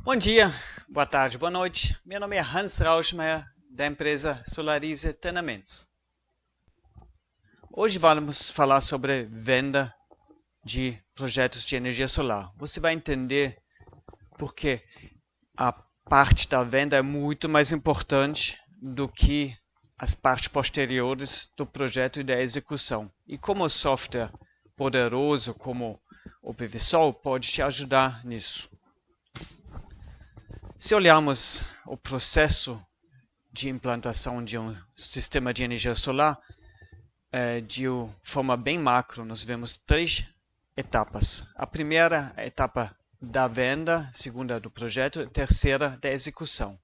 Bom dia, boa tarde, boa noite. Meu nome é Hans Rauschmeier, da empresa Solarize Treinamentos. Hoje vamos falar sobre venda de projetos de energia solar. Você vai entender porque a parte da venda é muito mais importante do que as partes posteriores do projeto e da execução. E como o software poderoso como o PVSol pode te ajudar nisso. Se olharmos o processo de implantação de um sistema de energia solar, de forma bem macro, nós vemos três etapas. A primeira é a etapa da venda, a segunda do projeto, a terceira da execução.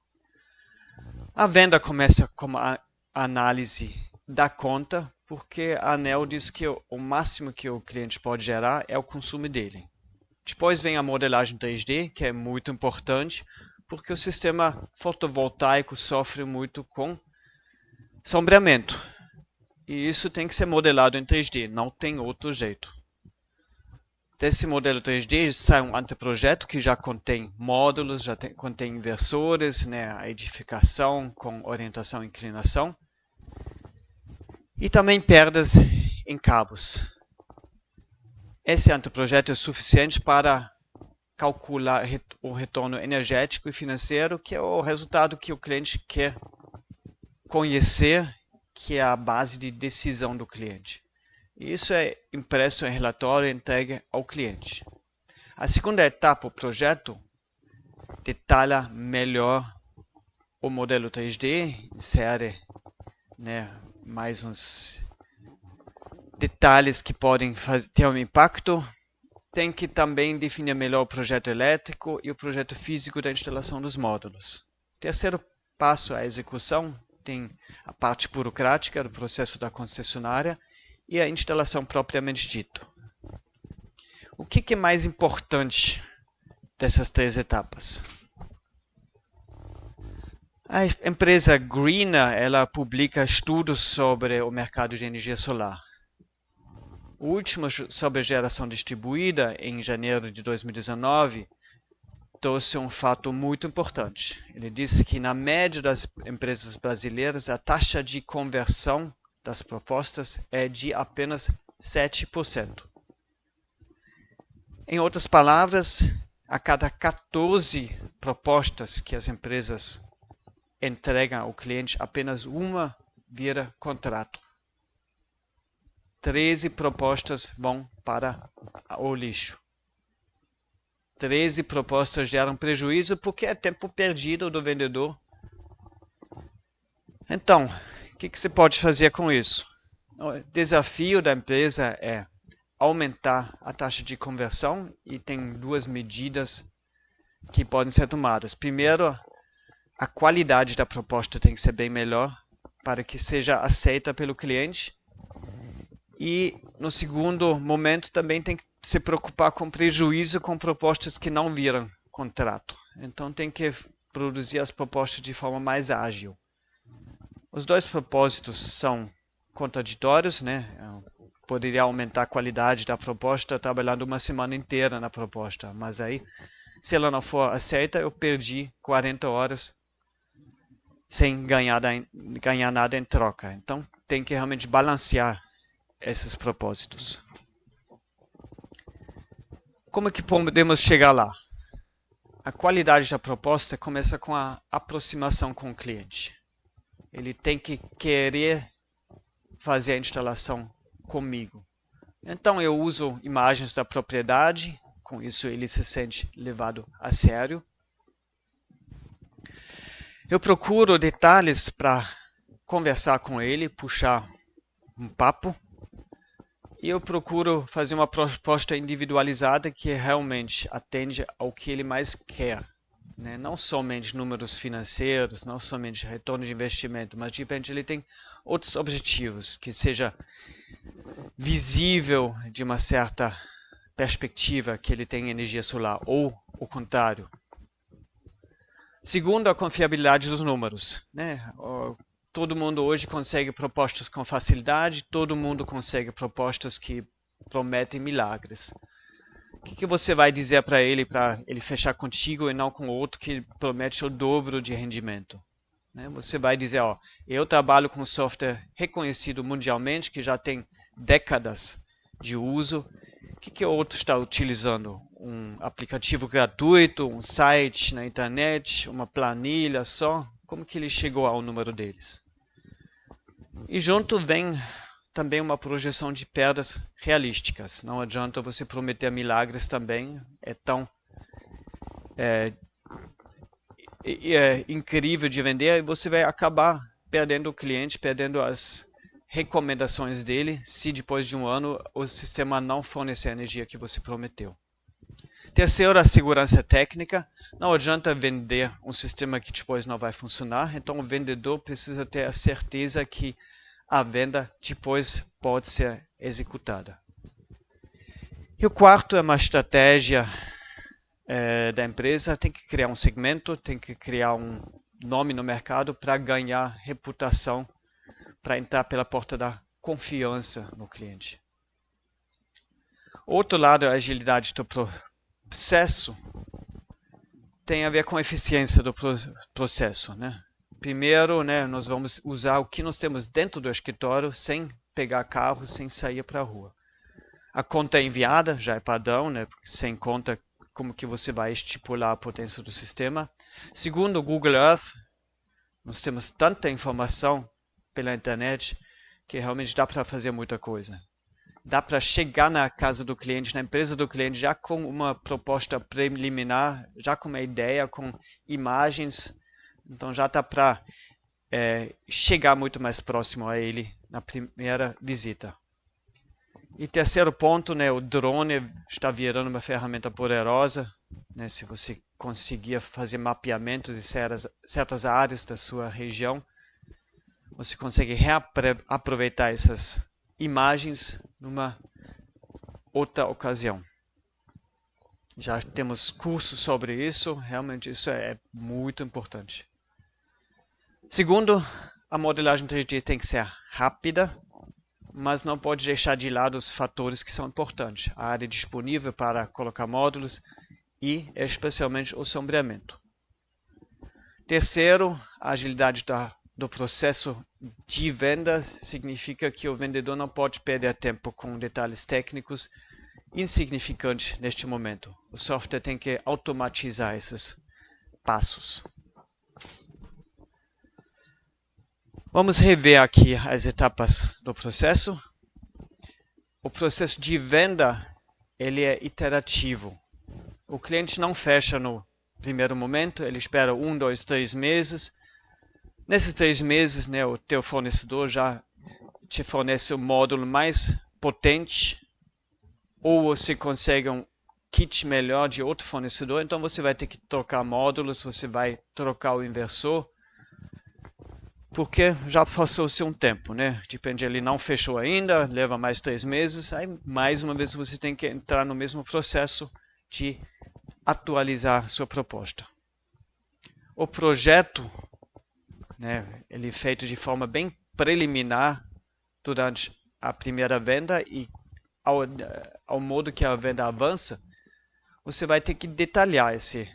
A venda começa com a análise da conta, porque a ANEEL diz que o máximo que o cliente pode gerar é o consumo dele. Depois vem a modelagem 3D, que é muito importante, porque o sistema fotovoltaico sofre muito com sombreamento. E isso tem que ser modelado em 3D, não tem outro jeito. Desse modelo 3D sai um anteprojeto que já contém módulos, contém inversores, a edificação com orientação e inclinação. E também perdas em cabos. Esse anteprojeto é suficiente para calcular o retorno energético e financeiro, que é o resultado que o cliente quer conhecer, que é a base de decisão do cliente. Isso é impresso em relatório e entregue ao cliente. A segunda etapa, o projeto, detalha melhor o modelo 3D, insere mais uns detalhes que podem ter um impacto. Tem que também definir melhor o projeto elétrico e o projeto físico da instalação dos módulos. O terceiro passo é a execução. Tem a parte burocrática do processo da concessionária e a instalação propriamente dita. O que é mais importante dessas três etapas? A empresa Greener, ela publica estudos sobre o mercado de energia solar. O último sobre geração distribuída, em janeiro de 2019, trouxe um fato muito importante. Ele disse que, na média das empresas brasileiras, a taxa de conversão das propostas é de apenas 7%. Em outras palavras, a cada 14 propostas que as empresas entregam ao cliente, apenas uma vira contrato. 13 propostas vão para o lixo. 13 propostas geram prejuízo porque é tempo perdido do vendedor. Então, o que você pode fazer com isso? O desafio da empresa é aumentar a taxa de conversão e tem duas medidas que podem ser tomadas. Primeiro, a qualidade da proposta tem que ser bem melhor para que seja aceita pelo cliente. E, no segundo momento, também tem que se preocupar com prejuízo com propostas que não viram contrato. Então, tem que produzir as propostas de forma mais ágil. Os dois propósitos são contraditórios, Poderia aumentar a qualidade da proposta trabalhando uma semana inteira na proposta, mas aí, se ela não for aceita, eu perdi 40 horas sem ganhar nada em troca. Então, tem que realmente balancear esses propósitos. Como é que podemos chegar lá? A qualidade da proposta começa com a aproximação com o cliente. Ele tem que querer fazer a instalação comigo. Então eu uso imagens da propriedade, com isso ele se sente levado a sério. Eu procuro detalhes para conversar com ele, puxar um papo. E eu procuro fazer uma proposta individualizada que realmente atende ao que ele mais quer. Não somente números financeiros, não somente retorno de investimento, mas de repente ele tem outros objetivos, que seja visível de uma certa perspectiva que ele tem energia solar, ou o contrário. Segundo, a confiabilidade dos números. Todo mundo hoje consegue propostas com facilidade, todo mundo consegue propostas que prometem milagres. que você vai dizer para ele fechar contigo e não com outro que promete o dobro de rendimento? Né? Você vai dizer, ó, eu trabalho com software reconhecido mundialmente, que já tem décadas de uso. O que o outro está utilizando? Um aplicativo gratuito, um site na internet, uma planilha só? Como que ele chegou ao número deles? E junto vem também uma projeção de perdas realísticas. Não adianta você prometer milagres também. É tão incrível de vender e você vai acabar perdendo o cliente, perdendo as recomendações dele, se depois de um ano o sistema não fornecer a energia que você prometeu. Terceiro, a segurança técnica. Não adianta vender um sistema que depois não vai funcionar, então o vendedor precisa ter a certeza que a venda depois pode ser executada. E o quarto é uma estratégia da empresa, tem que criar um segmento, tem que criar um nome no mercado para ganhar reputação, para entrar pela porta da confiança no cliente. Outro lado, a agilidade do processo tem a ver com a eficiência do processo, né? Primeiro, né, nós vamos usar o que nós temos dentro do escritório sem pegar carro, sem sair para a rua. A conta enviada já é padrão, né? Sem conta, como que você vai estipular a potência do sistema. Segundo o Google Earth, nós temos tanta informação pela internet que realmente dá para fazer muita coisa. Dá para chegar na casa do cliente, na empresa do cliente, já com uma proposta preliminar, já com uma ideia, com imagens. Então já dá para chegar muito mais próximo a ele na primeira visita. E terceiro ponto, né, o drone está virando uma ferramenta poderosa. Né, se você conseguir fazer mapeamento de certas áreas da sua região, você consegue reaproveitar essas imagens numa outra ocasião. Já temos cursos sobre isso, realmente isso é muito importante. Segundo, a modelagem 3D tem que ser rápida, mas não pode deixar de lado os fatores que são importantes. A área disponível para colocar módulos e especialmente o sombreamento. Terceiro, a agilidade do processo de venda significa que o vendedor não pode perder tempo com detalhes técnicos insignificantes neste momento. O software tem que automatizar esses passos. Vamos rever aqui as etapas do processo. O processo de venda ele é iterativo. O cliente não fecha no primeiro momento, ele espera 1, 2, 3 meses. Nesses 3 meses, né, o teu fornecedor já te fornece o módulo mais potente, ou você consegue um kit melhor de outro fornecedor, então você vai ter que trocar módulos, você vai trocar o inversor, porque já passou-se um tempo, né? Depende, ele não fechou ainda, leva mais 3 meses, aí mais uma vez você tem que entrar no mesmo processo de atualizar sua proposta. O projeto, né, ele é feito de forma bem preliminar durante a primeira venda e ao modo que a venda avança, você vai ter que detalhar esse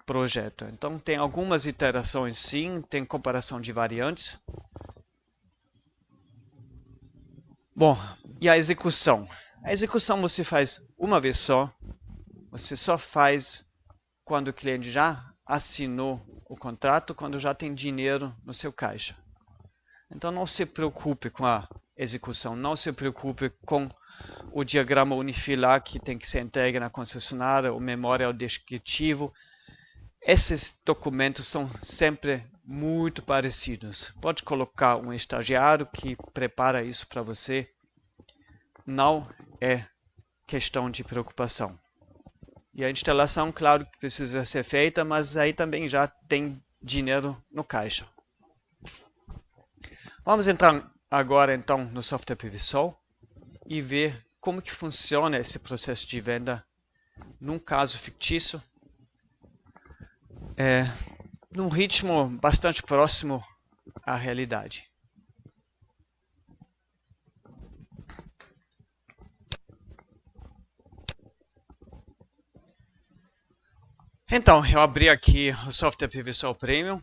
projeto. Então tem algumas iterações sim, tem comparação de variantes. Bom, e a execução? A execução você faz uma vez só, você só faz quando o cliente já assinou o contrato, quando já tem dinheiro no seu caixa. Então não se preocupe com a execução, não se preocupe com o diagrama unifilar que tem que ser entregue na concessionária, o memorial descritivo. Esses documentos são sempre muito parecidos. Pode colocar um estagiário que prepara isso para você. Não é questão de preocupação. E a instalação, claro que precisa ser feita, mas aí também já tem dinheiro no caixa. Vamos entrar agora então no software PVSol e ver como que funciona esse processo de venda num caso fictício, num ritmo bastante próximo à realidade. Então, eu abri aqui o software PVSol Premium.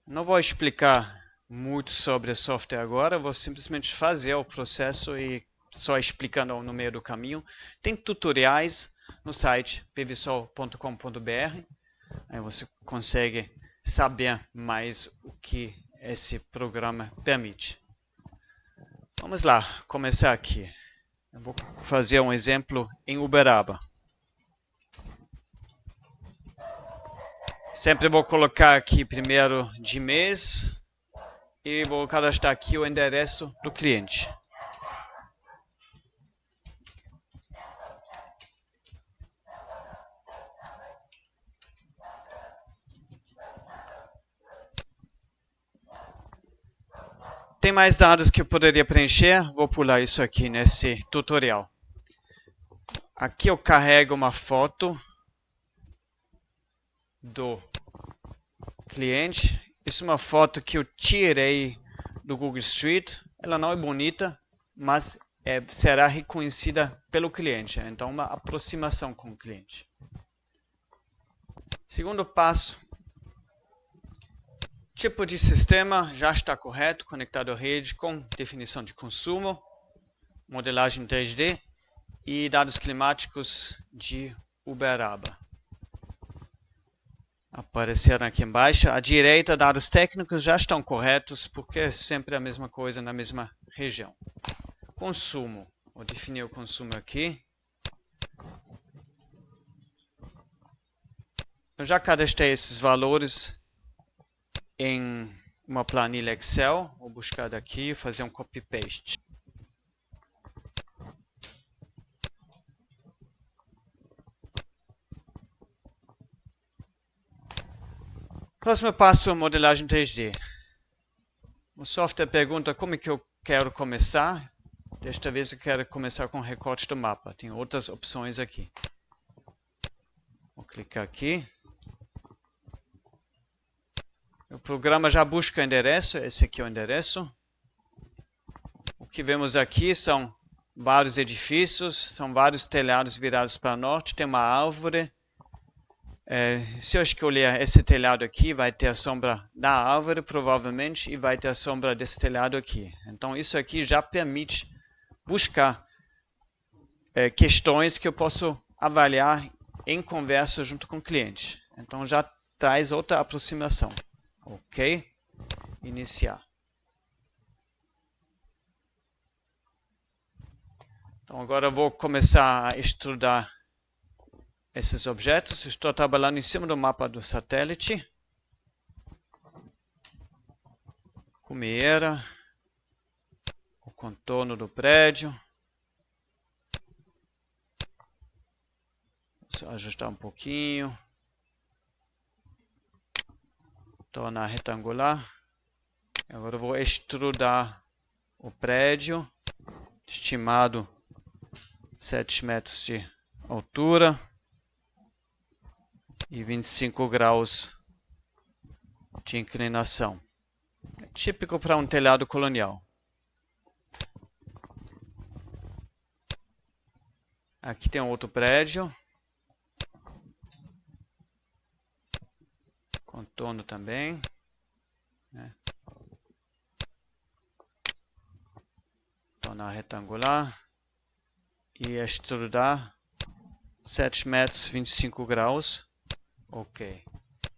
Não vou explicar muito sobre o software agora, vou simplesmente fazer o processo e só explicando no meio do caminho. Tem tutoriais no site pvsol.com.br. Aí você consegue saber mais o que esse programa permite. Vamos lá, começar aqui. Eu vou fazer um exemplo em Uberaba. Sempre vou colocar aqui primeiro de mês e vou cadastrar aqui o endereço do cliente. Tem mais dados que eu poderia preencher, vou pular isso aqui nesse tutorial. Aqui eu carrego uma foto do cliente. Isso é uma foto que eu tirei do Google Street. Ela não é bonita, mas será reconhecida pelo cliente. Então, uma aproximação com o cliente. Segundo passo. Tipo de sistema já está correto, conectado à rede com definição de consumo, modelagem 3D e dados climáticos de Uberaba. Apareceram aqui embaixo. À direita, dados técnicos já estão corretos, porque é sempre a mesma coisa na mesma região. Consumo. Vou definir o consumo aqui. Eu já cadastrei esses valores em uma planilha Excel. Vou buscar daqui e fazer um copy-paste. Próximo passo, modelagem 3D. O software pergunta como é que eu quero começar. Desta vez eu quero começar com recorte do mapa. Tem outras opções aqui. Vou clicar aqui. O programa já busca o endereço. Esse aqui é o endereço. O que vemos aqui são vários edifícios, são vários telhados virados para o norte. Tem uma árvore. Se eu escolher esse telhado aqui, vai ter a sombra da árvore, provavelmente, e vai ter a sombra desse telhado aqui. Então, isso aqui já permite buscar questões que eu posso avaliar em conversa junto com o cliente. Então, já traz outra aproximação. Ok? Iniciar. Então, agora eu vou começar a estudar esses objetos. Estou trabalhando em cima do mapa do satélite. Cumeira. O contorno do prédio. Só ajustar um pouquinho. Tornar retangular. Agora eu vou extrudar o prédio. Estimado 7 metros de altura. E 25 graus de inclinação. É típico para um telhado colonial. Aqui tem um outro prédio. Contorno também. Tornar retangular. E extrudar 7 metros, 25 graus. Ok.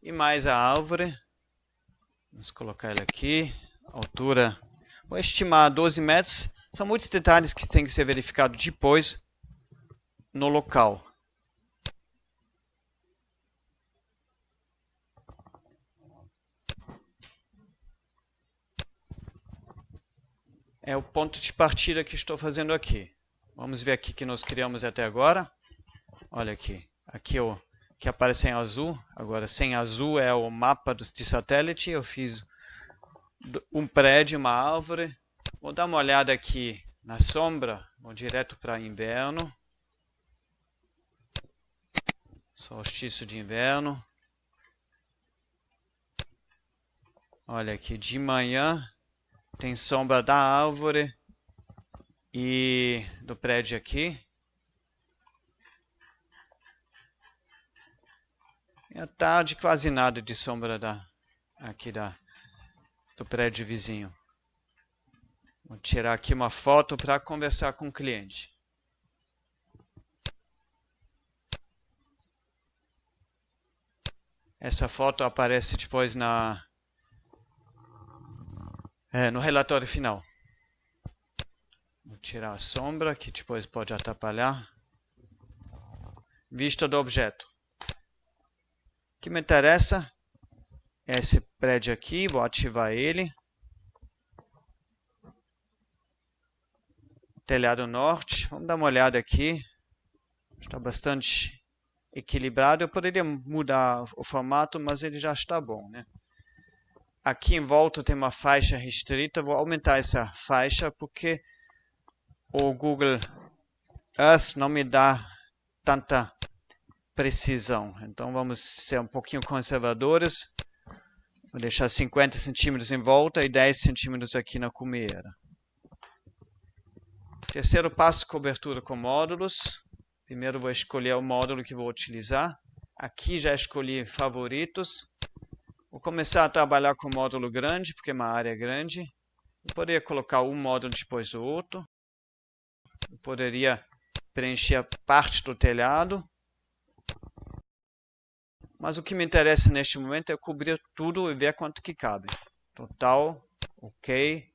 E mais a árvore. Vamos colocar ela aqui. Altura. Vou estimar 12 metros. São muitos detalhes que tem que ser verificado depois no local. É o ponto de partida que estou fazendo aqui. Vamos ver aqui que nós criamos até agora. Olha aqui. Aqui é o que aparece em azul. Agora sem azul é o mapa de satélite. Eu fiz um prédio, uma árvore. Vou dar uma olhada aqui na sombra. Vou direto para inverno. Solstício de inverno. Olha aqui, de manhã tem sombra da árvore e do prédio aqui. É tarde, quase nada de sombra aqui do prédio vizinho. Vou tirar aqui uma foto para conversar com o cliente. Essa foto aparece depois no relatório final. Vou tirar a sombra, que depois pode atrapalhar. Vista do objeto. O que me interessa é esse prédio aqui, vou ativar ele. Telhado norte, vamos dar uma olhada aqui. Está bastante equilibrado. Eu poderia mudar o formato, mas ele já está bom, né? Aqui em volta tem uma faixa restrita. Vou aumentar essa faixa porque o Google Earth não me dá tanta precisão. Então vamos ser um pouquinho conservadores. Vou deixar 50 centímetros em volta e 10 centímetros aqui na cumeira. Terceiro passo, cobertura com módulos. Primeiro vou escolher o módulo que vou utilizar. Aqui já escolhi favoritos. Vou começar a trabalhar com módulo grande, porque é uma área grande. Eu poderia colocar um módulo depois do outro. Eu poderia preencher parte do telhado. Mas o que me interessa neste momento é cobrir tudo e ver quanto que cabe. Total, ok.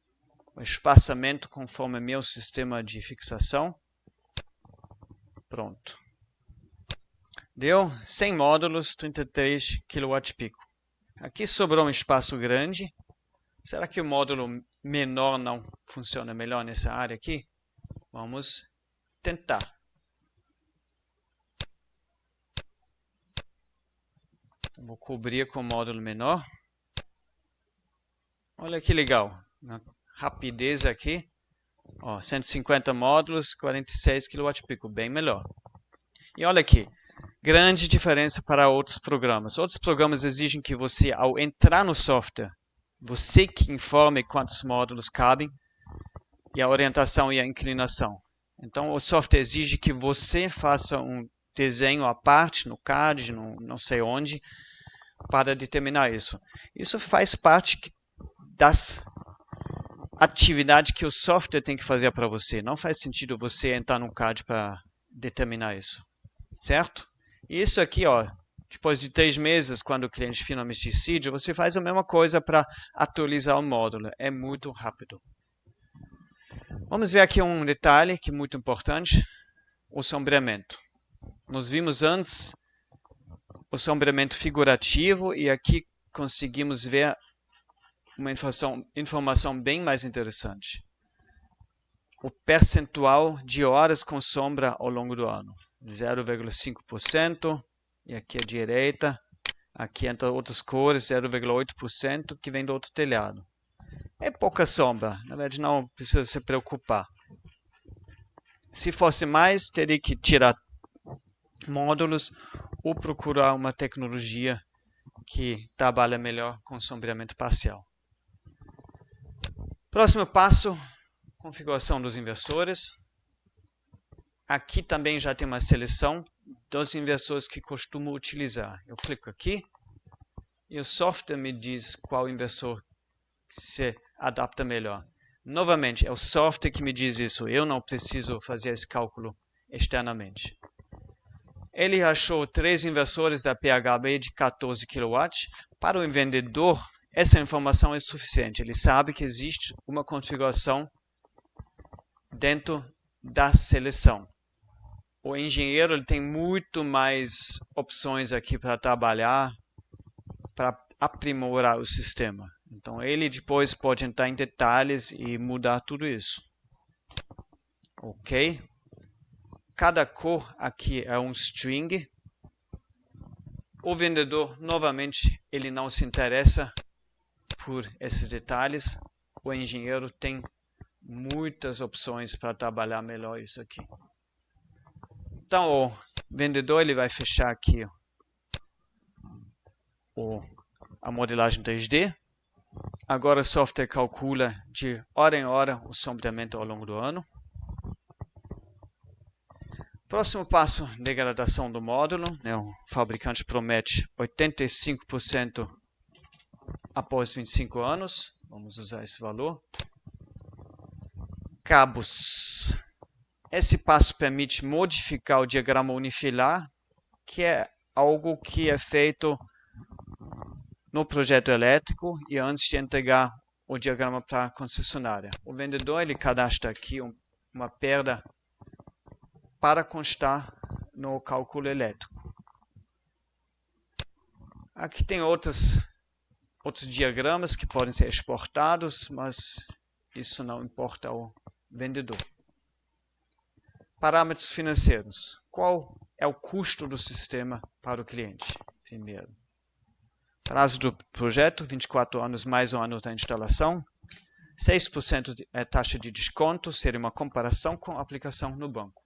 O espaçamento conforme meu sistema de fixação. Pronto. Deu 100 módulos, 33 kWp. Aqui sobrou um espaço grande. Será que o módulo menor não funciona melhor nessa área aqui? Vamos tentar. Vou cobrir com o módulo menor. Olha que legal. Na rapidez aqui. Ó, 150 módulos, 46 kWp, bem melhor. E olha aqui, grande diferença para outros programas. Outros programas exigem que você, ao entrar no software, você que informe quantos módulos cabem e a orientação e a inclinação. Então o software exige que você faça um desenho à parte no CAD, não sei onde, para determinar isso. Isso faz parte das atividade que o software tem que fazer para você. Não faz sentido você entrar no CAD para determinar isso. Certo? E isso aqui, ó, depois de 3 meses, quando o cliente finalmente decide, você faz a mesma coisa para atualizar o módulo. É muito rápido. Vamos ver aqui um detalhe que é muito importante. O sombreamento. Nós vimos antes o sombreamento figurativo e aqui conseguimos ver uma informação bem mais interessante. O percentual de horas com sombra ao longo do ano. 0,5%. E aqui à direita. Aqui entre outras cores, 0,8% que vem do outro telhado. É pouca sombra. Na verdade, não precisa se preocupar. Se fosse mais, teria que tirar módulos ou procurar uma tecnologia que trabalha melhor com sombreamento parcial. Próximo passo, configuração dos inversores. Aqui também já tem uma seleção dos inversores que costumo utilizar. Eu clico aqui e o software me diz qual inversor se adapta melhor. Novamente, é o software que me diz isso. Eu não preciso fazer esse cálculo externamente. Ele achou 3 inversores da PHB de 14 kW. Para o vendedor, essa informação é suficiente. Ele sabe que existe uma configuração dentro da seleção. O engenheiro ele tem muito mais opções aqui para trabalhar, para aprimorar o sistema. Então ele depois pode entrar em detalhes e mudar tudo isso. Ok? Cada cor aqui é um string. O vendedor, novamente, ele não se interessa por esses detalhes. O engenheiro tem muitas opções para trabalhar melhor isso aqui. Então o vendedor ele vai fechar aqui a modelagem 3D. Agora o software calcula de hora em hora o sombreamento ao longo do ano. Próximo passo, degradação do módulo. O fabricante promete 85% após 25 anos. Vamos usar esse valor. Cabos. Esse passo permite modificar o diagrama unifilar, que é algo que é feito no projeto elétrico e antes de entregar o diagrama para a concessionária. O vendedor ele cadastra aqui uma perda para constar no cálculo elétrico. Aqui tem outros diagramas que podem ser exportados, mas isso não importa ao vendedor. Parâmetros financeiros. Qual é o custo do sistema para o cliente? Primeiro. Prazo do projeto, 24 anos mais um ano da instalação. 6% é taxa de desconto, seria uma comparação com a aplicação no banco.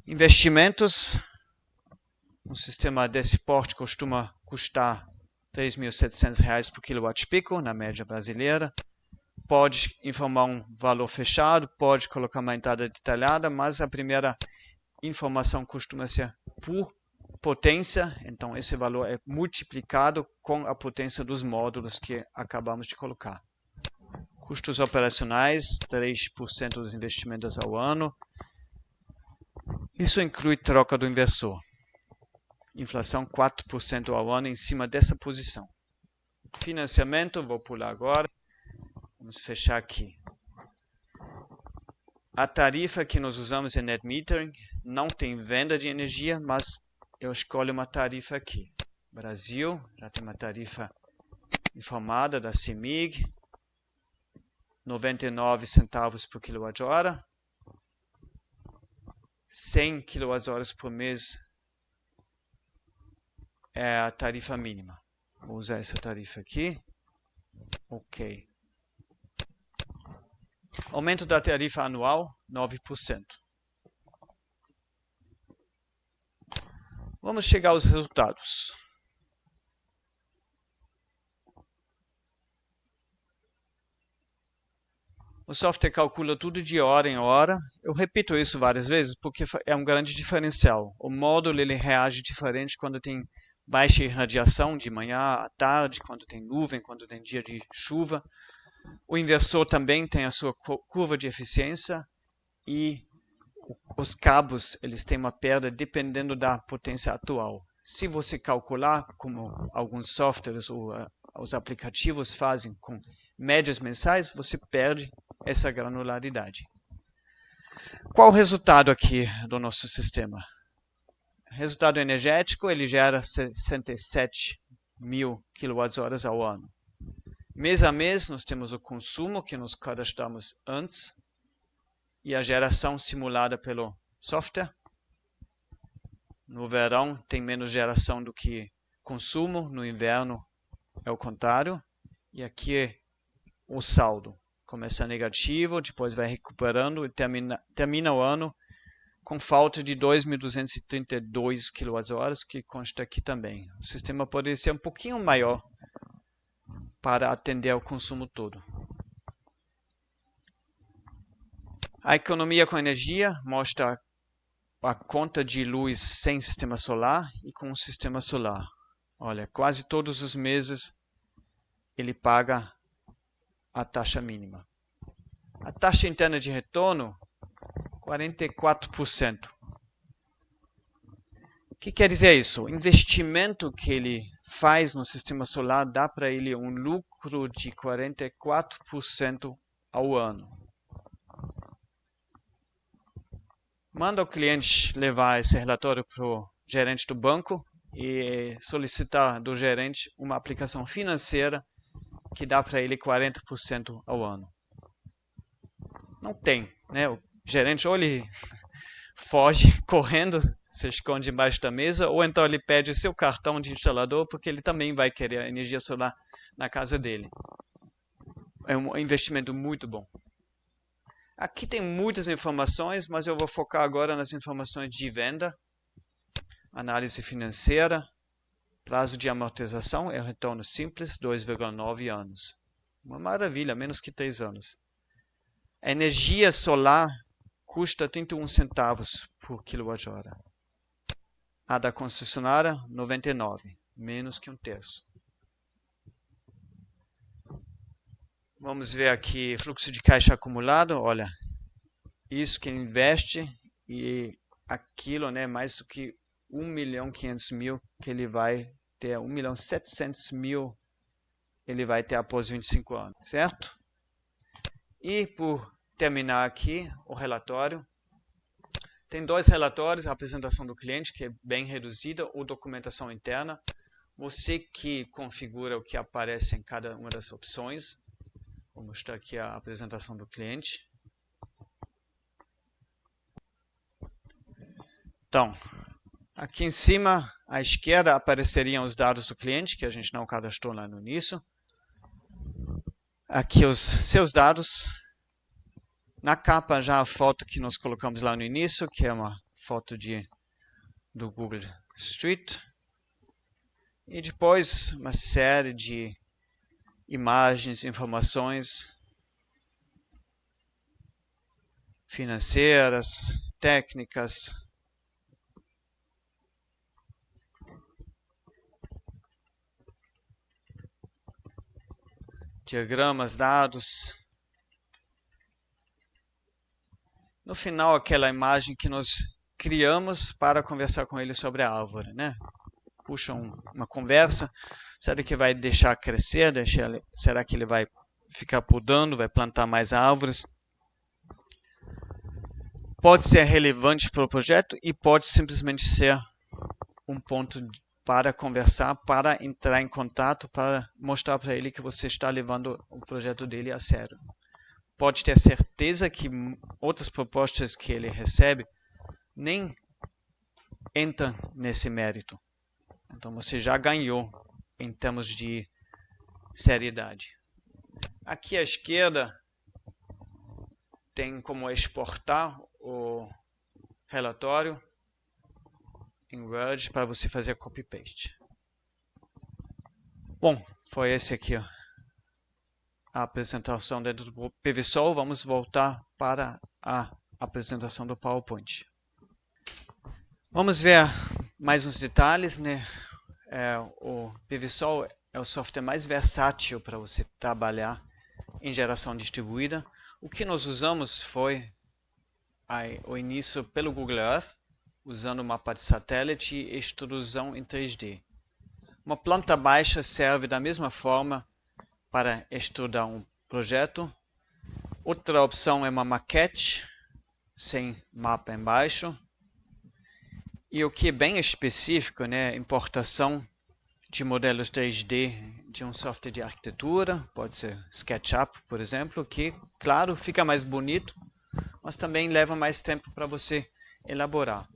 Investimentos. Um sistema desse porte costuma custar R$ 3.700 por kWp, na média brasileira. Pode informar um valor fechado, pode colocar uma entrada detalhada, mas a primeira informação costuma ser por potência, então esse valor é multiplicado com a potência dos módulos que acabamos de colocar. Custos operacionais, 3% dos investimentos ao ano. Isso inclui troca do inversor. Inflação 4% ao ano em cima dessa posição. Financiamento, vou pular agora. Vamos fechar aqui. A tarifa que nós usamos é Net Metering. Não tem venda de energia, mas eu escolho uma tarifa aqui. Brasil, já tem uma tarifa informada da CEMIG. 99 centavos por kWh. 100 kWh por mês é a tarifa mínima. Vou usar essa tarifa aqui. Ok. Aumento da tarifa anual, 9%. Vamos chegar aos resultados. O software calcula tudo de hora em hora. Eu repito isso várias vezes porque é um grande diferencial. O módulo ele reage diferente quando tem baixa irradiação de manhã à tarde, quando tem nuvem, quando tem dia de chuva. O inversor também tem a sua curva de eficiência e os cabos eles têm uma perda dependendo da potência atual. Se você calcular, como alguns softwares ou os aplicativos fazem com médias mensais, você perde essa granularidade. Qual o resultado aqui do nosso sistema? Resultado energético, ele gera 67 mil kWh ao ano. Mês a mês, nós temos o consumo que nós cadastramos antes e a geração simulada pelo software. No verão, tem menos geração do que consumo, no inverno é o contrário. E aqui é o saldo. Começa negativo, depois vai recuperando e termina o ano com falta de 2.232 kWh, que consta aqui também. O sistema poderia ser um pouquinho maior para atender ao consumo todo. A economia com energia mostra a conta de luz sem sistema solar e com o sistema solar. Olha, quase todos os meses ele paga a taxa mínima. A taxa interna de retorno, 44%. O que quer dizer isso? O investimento que ele faz no sistema solar dá para ele um lucro de 44% ao ano. Manda o cliente levar esse relatório para o gerente do banco e solicitar do gerente uma aplicação financeira que dá para ele 40% ao ano. Não tem, né? O gerente ou ele foge correndo, se esconde embaixo da mesa, ou então ele pede seu cartão de instalador porque ele também vai querer energia solar na casa dele. É um investimento muito bom. Aqui tem muitas informações, mas eu vou focar agora nas informações de venda, análise financeira, prazo de amortização é retorno simples, 2,9 anos. Uma maravilha, menos que 3 anos. A energia solar custa 31 centavos por quilowatt-hora. A da concessionária, 99, menos que um terço. Vamos ver aqui, fluxo de caixa acumulado, olha, isso que ele investe e aquilo, né, mais do que 1.500.000 que ele vai ter, 1.700.000 ele vai ter após 25 anos, certo? E por terminar aqui o relatório, tem dois relatórios, a apresentação do cliente, que é bem reduzida, ou documentação interna, você que configura o que aparece em cada uma das opções. Vou mostrar aqui a apresentação do cliente. Então, aqui em cima, à esquerda, apareceriam os dados do cliente, que a gente não cadastrou lá no início. Aqui os seus dados. Na capa já a foto que nós colocamos lá no início, que é uma foto do Google Street. E depois uma série de imagens, informações financeiras, técnicas. Diagramas, dados. No final, aquela imagem que nós criamos para conversar com ele sobre a árvore, né? Puxa uma conversa. Será que vai deixar crescer? Será que ele vai ficar podando? Vai plantar mais árvores? Pode ser relevante para o projeto e pode simplesmente ser um ponto para conversar, para entrar em contato, para mostrar para ele que você está levando o projeto dele a sério. Pode ter certeza que outras propostas que ele recebe nem entram nesse mérito. Então você já ganhou em termos de seriedade. Aqui à esquerda tem como exportar o relatório em Word para você fazer copy-paste. Bom, foi esse aqui a apresentação dentro do PVSol. Vamos voltar para a apresentação do PowerPoint. Vamos ver mais uns detalhes, né? O PVSol é o software mais versátil para você trabalhar em geração distribuída. O que nós usamos foi o início pelo Google Earth, usando mapa de satélite e extrusão em 3D. Uma planta baixa serve da mesma forma para estudar um projeto. Outra opção é uma maquete, sem mapa embaixo. E o que é bem específico, né, importação de modelos 3D de um software de arquitetura, pode ser SketchUp, por exemplo, que, claro, fica mais bonito, mas também leva mais tempo para você elaborar.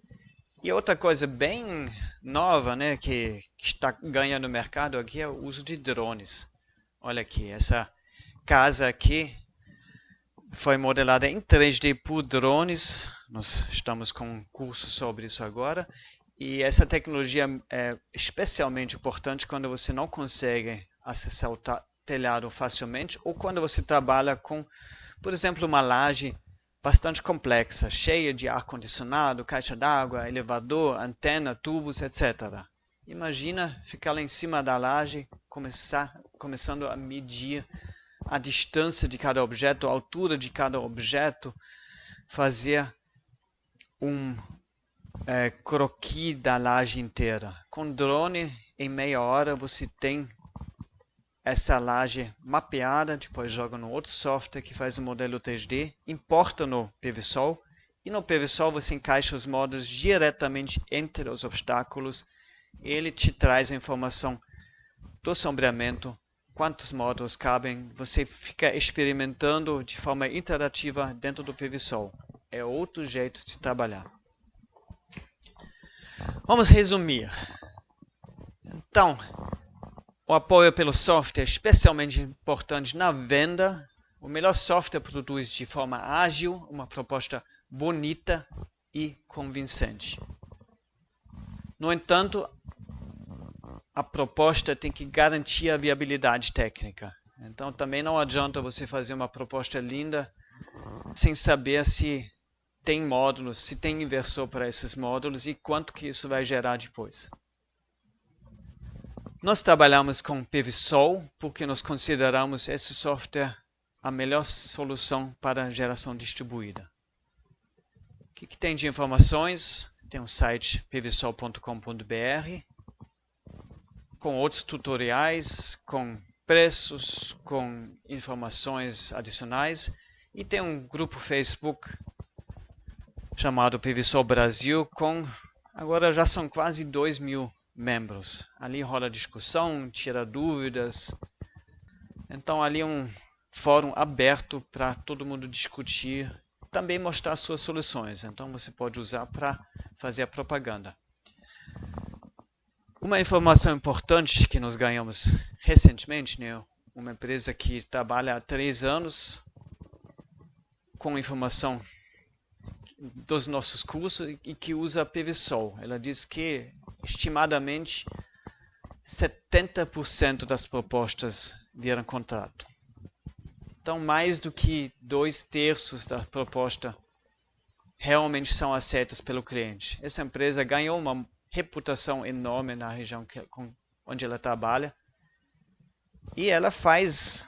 E outra coisa bem nova, né, que está ganhando mercado aqui é o uso de drones. Olha aqui, essa casa aqui foi modelada em 3D por drones. Nós estamos com um curso sobre isso agora. E essa tecnologia é especialmente importante quando você não consegue acessar o telhado facilmente ou quando você trabalha com, por exemplo, uma laje bastante complexa, cheia de ar-condicionado, caixa d'água, elevador, antena, tubos, etc. Imagina ficar lá em cima da laje, começando a medir a distância de cada objeto, a altura de cada objeto, fazer um croquis da laje inteira. Com drone, em meia hora, você tem essa laje mapeada, depois joga no outro software que faz o modelo 3D, importa no PVSol, e no PVSol você encaixa os módulos diretamente entre os obstáculos. Ele te traz a informação do sombreamento, quantos módulos cabem, você fica experimentando de forma interativa dentro do PVSol. É outro jeito de trabalhar. Vamos resumir. Então, o apoio pelo software é especialmente importante na venda. O melhor software produz de forma ágil uma proposta bonita e convincente. No entanto, a proposta tem que garantir a viabilidade técnica. Então também não adianta você fazer uma proposta linda sem saber se tem módulos, se tem inversor para esses módulos e quanto que isso vai gerar depois. Nós trabalhamos com PVSol porque nós consideramos esse software a melhor solução para geração distribuída. O que tem de informações? Tem um site pvsol.com.br com outros tutoriais, com preços, com informações adicionais e tem um grupo Facebook chamado PVSol Brasil com, agora já são quase 2.000 membros. Ali rola discussão, tira dúvidas. Então ali é um fórum aberto para todo mundo discutir, também mostrar suas soluções. Então você pode usar para fazer a propaganda. Uma informação importante que nós ganhamos recentemente, né? Uma empresa que trabalha há 3 anos com informação dos nossos cursos e que usa PVSol. Ela diz que estimadamente 70% das propostas viram contrato. Então, mais do que 2/3 da proposta realmente são aceitas pelo cliente. Essa empresa ganhou uma reputação enorme na região onde ela trabalha e ela faz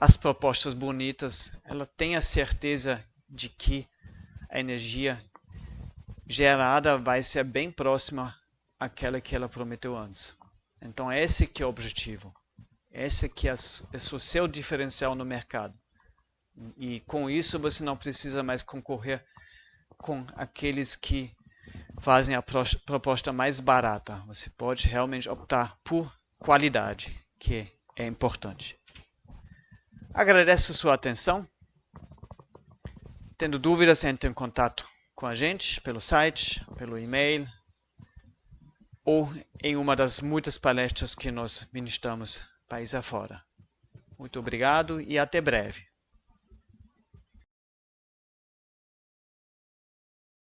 as propostas bonitas. Ela tem a certeza de que a energia gerada vai ser bem próxima àquela que ela prometeu antes. Então, esse que é o objetivo. Esse que é o seu diferencial no mercado. E com isso você não precisa mais concorrer com aqueles que fazem a proposta mais barata. Você pode realmente optar por qualidade, que é importante. Agradeço a sua atenção. Tendo dúvidas, entre em contato com a gente pelo site, pelo e-mail ou em uma das muitas palestras que nós ministramos país afora. Muito obrigado e até breve.